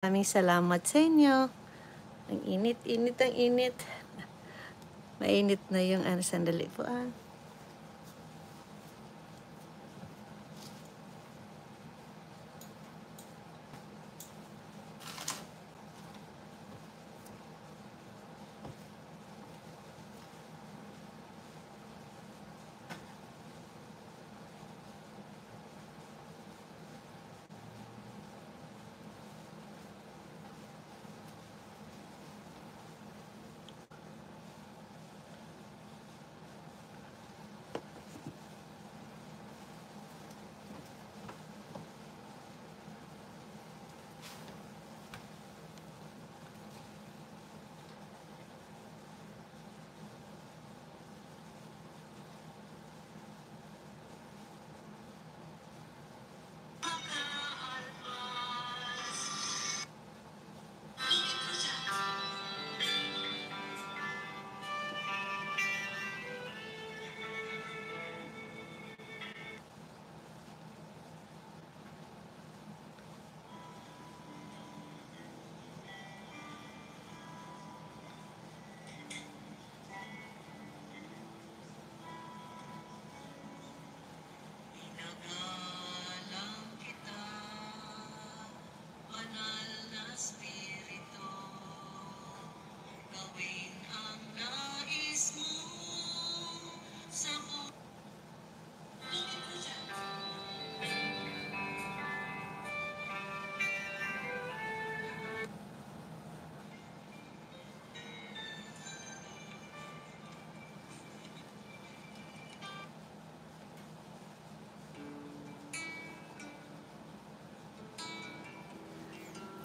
Maraming salamat sa inyo. Ang init, ang init. Mainit na yung sandali po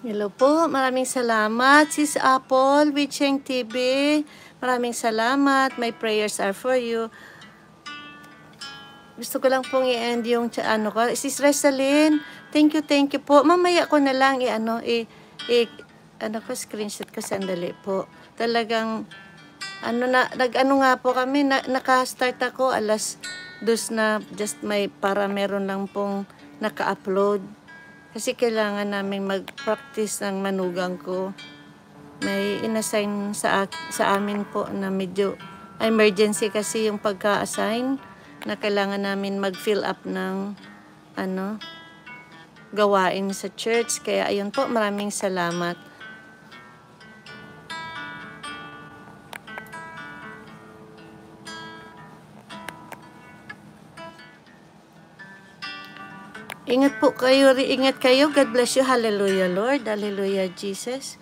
Hello po, maraming salamat. Sis Apple, Wicheng TV, maraming salamat. My prayers are for you. Gusto ko lang pong i-end yung Sis Resalyn, thank you po. Mamaya ko na lang screenshot ko sandali po. Talagang nga po kami, naka-start ako alas 2 na, just para meron lang pong naka-upload. Kasi kailangan namin mag-practice ng manugang ko. May inassign sa amin po na medyo emergency kasi yung pagka-assign na kailangan namin mag-fill up ng gawain sa church. Kaya ayun po, maraming salamat. Ingat kayo. God bless you. Hallelujah, Lord. Hallelujah, Jesus.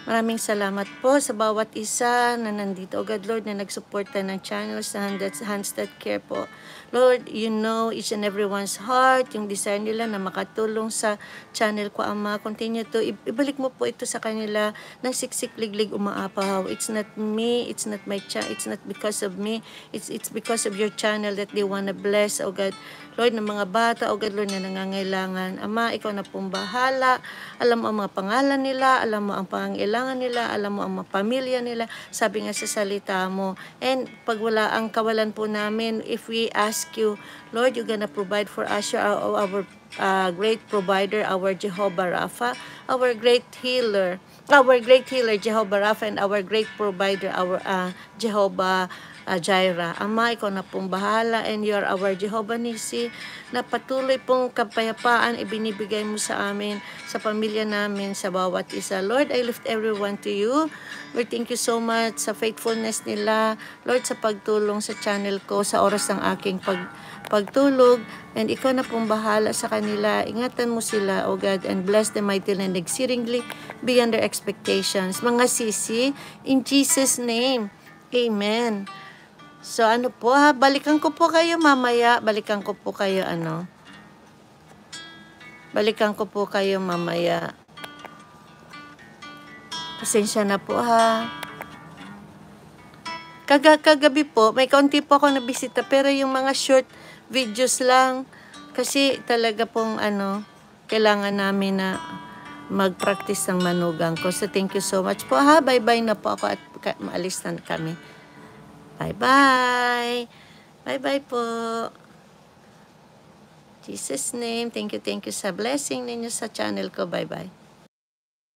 Maraming salamat po sa bawat isa na nandito. O God, Lord, na nagsuporta ng channels na Hands That Care po. Lord, you know each and everyone's heart, yung desire nila na makatulong sa channel ko, Ama. Continue to, ibalik mo po ito sa kanila ng siksik, liglig, umaapaw. It's not me, it's not my channel, it's not because of me, it's because of your channel that they wanna bless, O God. Lord, ng mga bata, O God, Lord, na nangangailangan. Ama, ikaw na pong bahala. Alam mo ang mga pangalan nila, alam mo ang pangangailangan nila, alam mo ang mga pamilya nila. Sabi nga sa salita mo. And pag wala ang kawalan po namin, if we ask you, Lord, you're gonna provide for us. You are our great provider, our Jehovah Rapha, our great healer, Jehovah Rapha, and our great provider, our Jehovah Jireh. Ama, ikaw na pong bahala, and you are our Jehovah Nisi, na patuloy pong kapayapaan ibinibigay mo sa amin, sa pamilya namin, sa bawat isa. Lord, I lift everyone to you. Lord, thank you so much sa faithfulness nila. Lord, sa pagtulong sa channel ko, sa oras ng aking pagtulog, and ikaw na pong bahala sa kanila. Ingatan mo sila, O God, and bless them mightily and exceedingly beyond their expectations. Mga sisi, in Jesus' name, Amen. So po balikan ko po kayo mamaya. Balikan ko po mamaya. Pasensya na po Kagabi po, may kaunti po ako nabisita, pero yung mga short videos lang. Kasi talaga pong kailangan namin na mag-practice ng manugang ko. So thank you so much po Bye-bye na po ako at maalis na kami. Bye-bye. Bye-bye po. Jesus' name. Thank you sa blessing ninyo sa channel ko. Bye-bye.